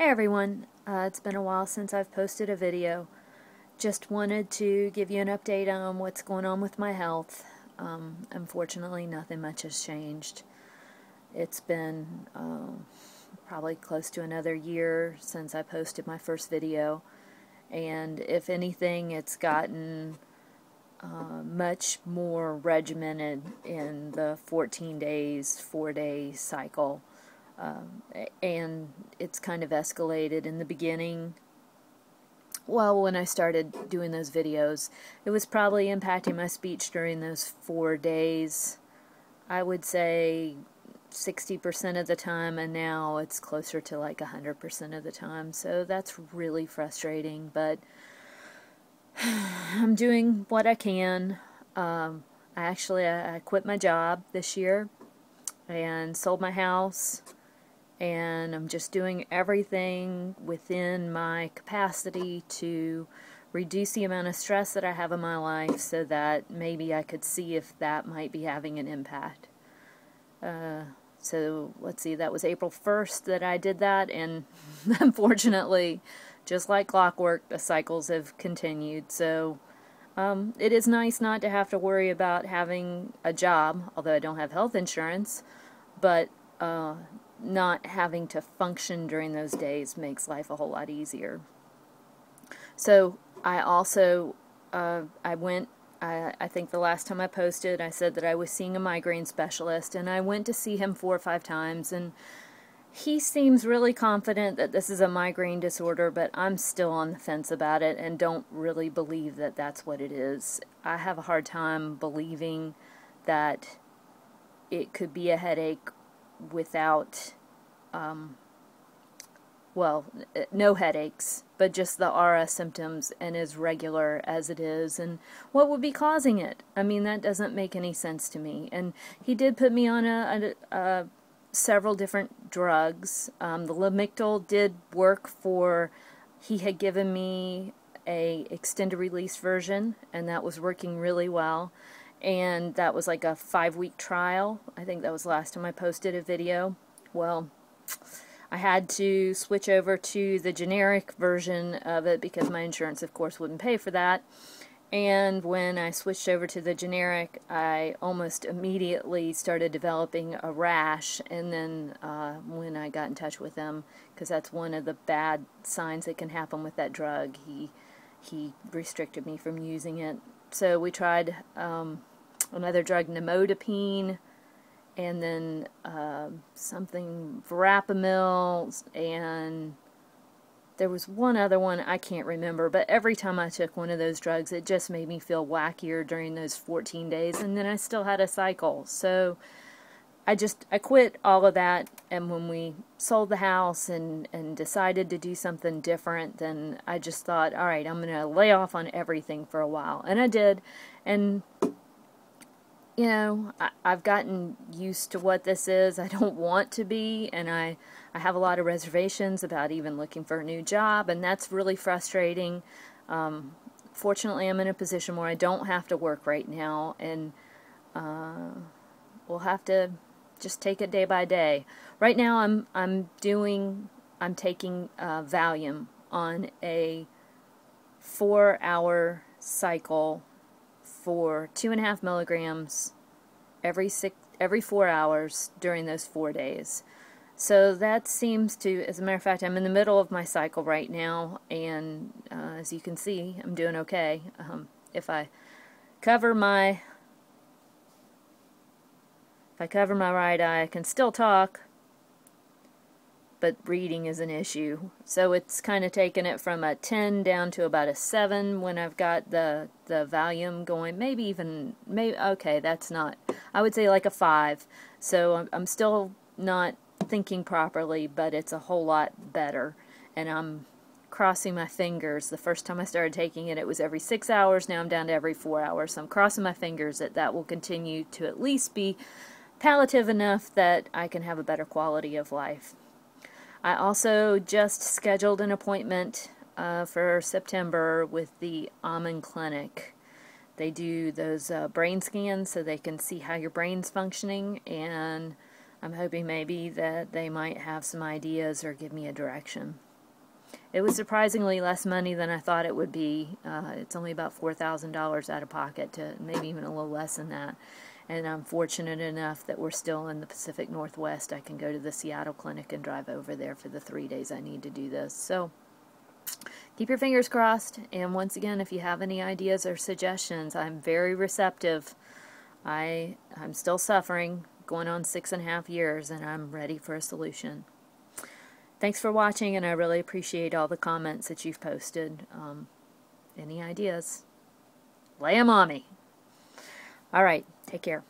Hey everyone, it's been a while since I've posted a video. Just wanted to give you an update on what's going on with my health. Unfortunately, nothing much has changed. It's been probably close to another year since I posted my first video, and if anything, it's gotten much more regimented in the 14 days, 4-day cycle. And it's kind of escalated in the beginning. Well, when I started doing those videos, it was probably impacting my speech during those 4 days. I would say 60% of the time, and now it's closer to like 100% of the time. So that's really frustrating, but I'm doing what I can. I quit my job this year and sold my house. And I'm just doing everything within my capacity to reduce the amount of stress that I have in my life so that maybe I could see if that might be having an impact. So let's see, that was April 1st that I did that, and unfortunately, just like clockwork, the cycles have continued. So it is nice not to have to worry about having a job, although I don't have health insurance, but not having to function during those days makes life a whole lot easier. So I also, I think the last time I posted, I said that I was seeing a migraine specialist, and I went to see him 4 or 5 times, and he seems really confident that this is a migraine disorder, but I'm still on the fence about it and don't really believe that that's what it is. I have a hard time believing that it could be a headache without, no headaches, but just the aura symptoms and as regular as it is, and what would be causing it? I mean, that doesn't make any sense to me. And he did put me on several different drugs. The Lamictal did work for, he had given me a extended release version, and that was working really well. And that was like a 5-week trial. I think that was the last time I posted a video. Well, I had to switch over to the generic version of it because my insurance, of course, wouldn't pay for that. And when I switched over to the generic, I almost immediately started developing a rash. And then when I got in touch with him, because that's one of the bad signs that can happen with that drug, he restricted me from using it. So we tried another drug, nimodipine, and then something verapamil, and there was one other one I can't remember, but every time I took one of those drugs, it just made me feel wackier during those 14 days, and then I still had a cycle. So I quit all of that, and when we sold the house and decided to do something different, then I just thought, all right, I'm going to lay off on everything for a while. And I did, and you know, I've gotten used to what this is. I don't want to be, and I have a lot of reservations about even looking for a new job, and that's really frustrating. Fortunately, I'm in a position where I don't have to work right now, and we'll have to just take it day by day. Right now, I'm taking Valium on a 4-hour cycle for 2.5 milligrams every 4 hours during those 4 days. So that seems to, as a matter of fact, I'm in the middle of my cycle right now, and as you can see, I'm doing okay. If I cover my right eye, I can still talk, but reading is an issue. So it's kind of taken it from a 10 down to about a 7 when I've got the Valium going. Maybe okay, that's not, I would say like a 5. So I'm still not thinking properly, but it's a whole lot better. And I'm crossing my fingers. The first time I started taking it, it was every 6 hours. Now I'm down to every 4 hours. So I'm crossing my fingers that that will continue to at least be palliative enough that I can have a better quality of life. I also just scheduled an appointment for September with the Almond Clinic. They do those brain scans so they can see how your brain's functioning, and I'm hoping maybe that they might have some ideas or give me a direction. It was surprisingly less money than I thought it would be. It's only about $4,000 out of pocket, to maybe even a little less than that. And I'm fortunate enough that we're still in the Pacific Northwest. I can go to the Seattle clinic and drive over there for the 3 days I need to do this. So keep your fingers crossed. And once again, if you have any ideas or suggestions, I'm very receptive. I'm still suffering, going on 6.5 years, and I'm ready for a solution. Thanks for watching, and I really appreciate all the comments that you've posted. Any ideas? Lay 'em on me. All right, take care.